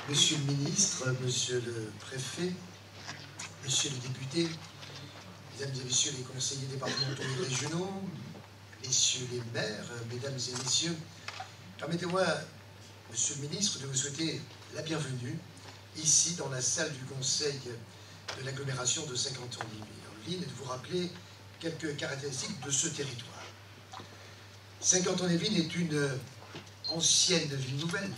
Monsieur le ministre, monsieur le préfet, monsieur le député, mesdames et messieurs les conseillers départementaux et régionaux, messieurs les maires, mesdames et messieurs, permettez-moi, monsieur le ministre, de vous souhaiter la bienvenue ici dans la salle du conseil de l'agglomération de Saint-Quentin-en-Yvelines et de vous rappeler quelques caractéristiques de ce territoire. Saint-Quentin-en-Yvelines est une ancienne ville nouvelle,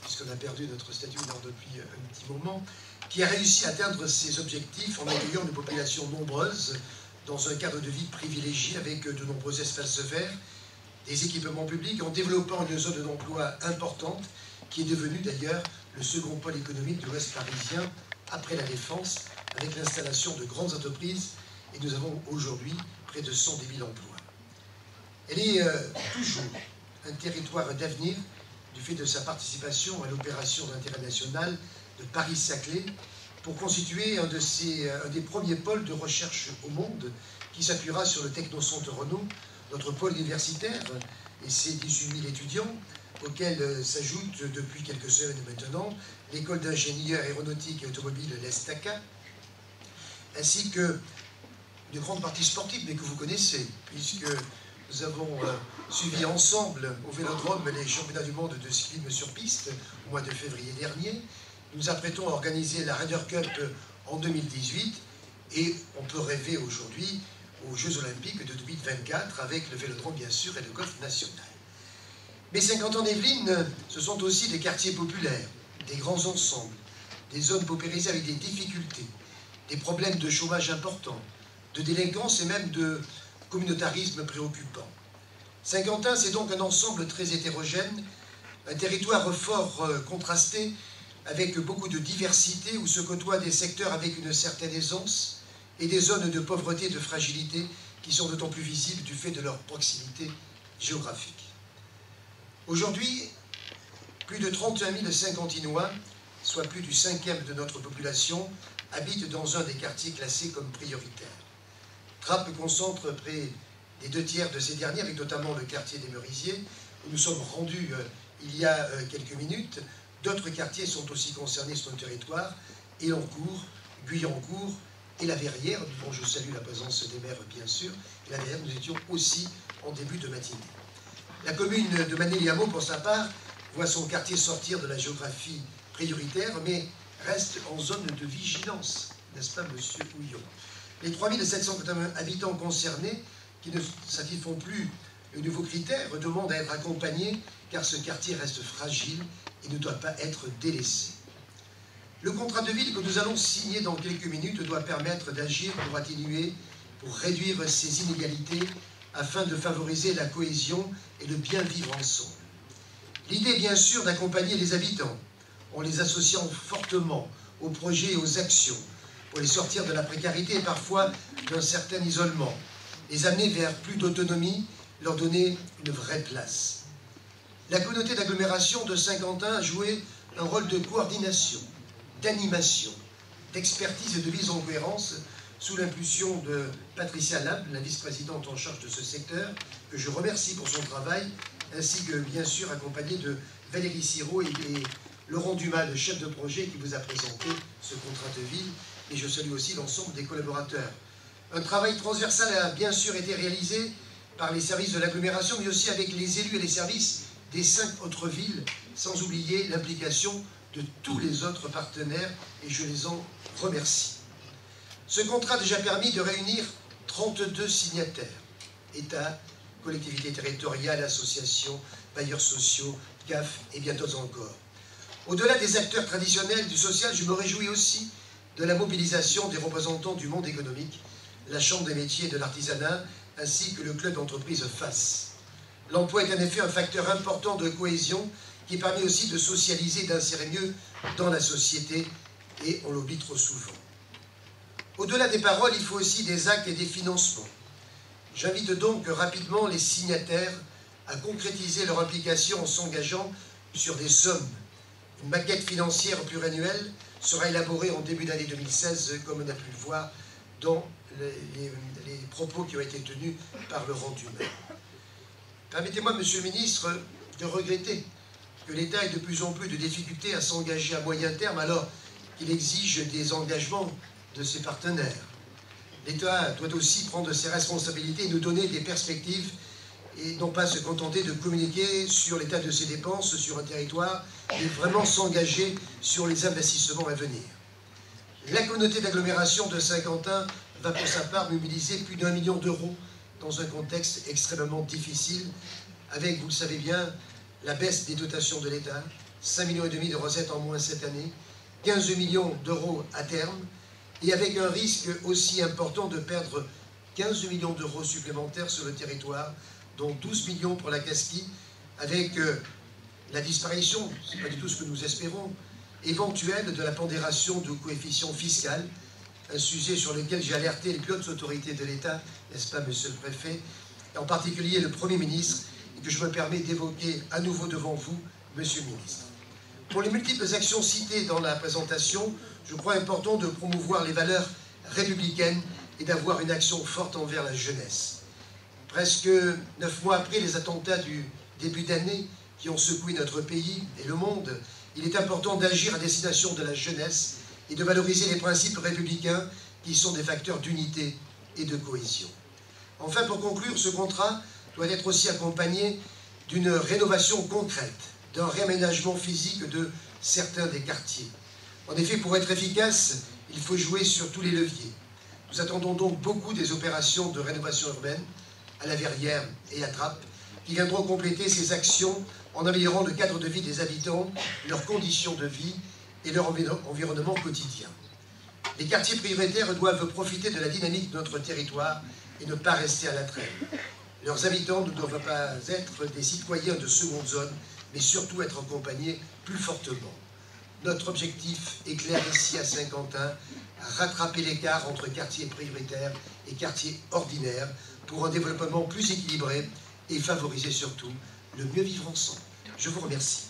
puisqu'on a perdu notre statut depuis un petit moment, qui a réussi à atteindre ses objectifs en accueillant une population nombreuse dans un cadre de vie privilégié avec de nombreux espaces verts, des équipements publics, en développant une zone d'emploi importante qui est devenue d'ailleurs le second pôle économique de l'Ouest parisien après la Défense, avec l'installation de grandes entreprises, et nous avons aujourd'hui près de 110 000 emplois. Elle est toujours un territoire d'avenir du fait de sa participation à l'opération d'intérêt national de Paris-Saclay pour constituer un des premiers pôles de recherche au monde qui s'appuiera sur le Technocentre Renault, notre pôle universitaire et ses 18 000 étudiants, auxquels s'ajoute depuis quelques semaines maintenant l'école d'ingénieurs aéronautique et automobile l'ESTACA, ainsi que une grande partie sportive, mais que vous connaissez, puisque nous avons suivi ensemble au Vélodrome les championnats du monde de cyclisme sur piste au mois de février dernier. Nous nous apprêtons à organiser la Ryder Cup en 2018 et on peut rêver aujourd'hui aux Jeux Olympiques de 2024 avec le Vélodrome bien sûr et le golf national. Mais Saint-Quentin-en-Yvelines, ce sont aussi des quartiers populaires, des grands ensembles, des zones paupérisées avec des difficultés, des problèmes de chômage importants, de délinquance et même de communautarisme préoccupant. Saint-Quentin, c'est donc un ensemble très hétérogène, un territoire fort contrasté, avec beaucoup de diversité, où se côtoient des secteurs avec une certaine aisance et des zones de pauvreté et de fragilité qui sont d'autant plus visibles du fait de leur proximité géographique. Aujourd'hui, plus de 31 000 Saint-Quentinois, soit plus du 5e de notre population, habitent dans un des quartiers classés comme prioritaires. Trappes concentre près des 2/3 de ces derniers, avec notamment le quartier des Merisiers, où nous sommes rendus il y a quelques minutes. D'autres quartiers sont aussi concernés sur le territoire, Elancourt, Guyancourt et la Verrière, dont je salue la présence des maires bien sûr, et la Verrière, nous étions aussi en début de matinée. La commune de Maney-les-Hameaux, pour sa part, voit son quartier sortir de la géographie prioritaire, mais reste en zone de vigilance, n'est-ce pas, monsieur Houillon? Les 3700 habitants concernés, qui ne satisfont plus les nouveaux critères, demandent à être accompagnés, car ce quartier reste fragile et ne doit pas être délaissé. Le contrat de ville que nous allons signer dans quelques minutes doit permettre d'agir pour atténuer, pour réduire ces inégalités, afin de favoriser la cohésion et le bien vivre ensemble. L'idée est bien sûr d'accompagner les habitants, en les associant fortement aux projets et aux actions, pour les sortir de la précarité et parfois d'un certain isolement, les amener vers plus d'autonomie, leur donner une vraie place. La communauté d'agglomération de Saint-Quentin a joué un rôle de coordination, d'animation, d'expertise et de mise en cohérence sous l'impulsion de Patricia Lab, la vice-présidente en charge de ce secteur, que je remercie pour son travail, ainsi que bien sûr accompagnée de Valérie Sirot et Laurent Dumas, le chef de projet qui vous a présenté ce contrat de ville, et je salue aussi l'ensemble des collaborateurs. Un travail transversal a bien sûr été réalisé par les services de l'agglomération, mais aussi avec les élus et les services des 5 autres villes, sans oublier l'implication de tous les autres partenaires, et je les en remercie. Ce contrat a déjà permis de réunir 32 signataires, État, collectivités territoriales, associations, bailleurs sociaux, CAF et bien d'autres encore. Au-delà des acteurs traditionnels du social, je me réjouis aussi de la mobilisation des représentants du monde économique, la Chambre des métiers et de l'artisanat, ainsi que le club d'entreprise FAS. L'emploi est en effet un facteur important de cohésion qui permet aussi de socialiser et d'insérer mieux dans la société, et on l'oublie trop souvent. Au-delà des paroles, il faut aussi des actes et des financements. J'invite donc rapidement les signataires à concrétiser leur implication en s'engageant sur des sommes. Une maquette financière pluriannuelle sera élaborée en début d'année 2016, comme on a pu le voir dans les propos qui ont été tenus par Laurent Dumas. Permettez-moi, monsieur le ministre, de regretter que l'État ait de plus en plus de difficultés à s'engager à moyen terme alors qu'il exige des engagements de ses partenaires. L'État doit aussi prendre ses responsabilités et nous donner des perspectives et non pas se contenter de communiquer sur l'état de ses dépenses sur un territoire, mais vraiment s'engager sur les investissements à venir. La communauté d'agglomération de Saint-Quentin va pour sa part mobiliser plus d'1 million d'euros dans un contexte extrêmement difficile, avec, vous le savez bien, la baisse des dotations de l'État, 5,5 millions de recettes en moins cette année, 15 millions d'euros à terme, et avec un risque aussi important de perdre 15 millions d'euros supplémentaires sur le territoire, dont 12 millions pour la Casquie, avec la disparition, ce n'est pas du tout ce que nous espérons, éventuelle de la pondération du coefficient fiscal, un sujet sur lequel j'ai alerté les plus hautes autorités de l'État, n'est-ce pas, monsieur le préfet, et en particulier le Premier ministre, et que je me permets d'évoquer à nouveau devant vous, monsieur le ministre. Pour les multiples actions citées dans la présentation, je crois important de promouvoir les valeurs républicaines et d'avoir une action forte envers la jeunesse. Presque 9 mois après les attentats du début d'année qui ont secoué notre pays et le monde, il est important d'agir à destination de la jeunesse et de valoriser les principes républicains qui sont des facteurs d'unité et de cohésion. Enfin, pour conclure, ce contrat doit être aussi accompagné d'une rénovation concrète, d'un réaménagement physique de certains des quartiers. En effet, pour être efficace, il faut jouer sur tous les leviers. Nous attendons donc beaucoup des opérations de rénovation urbaine à La Verrière et à Trappes, qui viendront compléter ces actions en améliorant le cadre de vie des habitants, leurs conditions de vie et leur environnement quotidien. Les quartiers prioritaires doivent profiter de la dynamique de notre territoire et ne pas rester à la traîne. Leurs habitants ne doivent pas être des citoyens de seconde zone, mais surtout être accompagnés plus fortement. Notre objectif est clair ici à Saint-Quentin, rattraper l'écart entre quartiers prioritaires et quartiers ordinaires pour un développement plus équilibré et favoriser surtout le mieux vivre ensemble. Je vous remercie.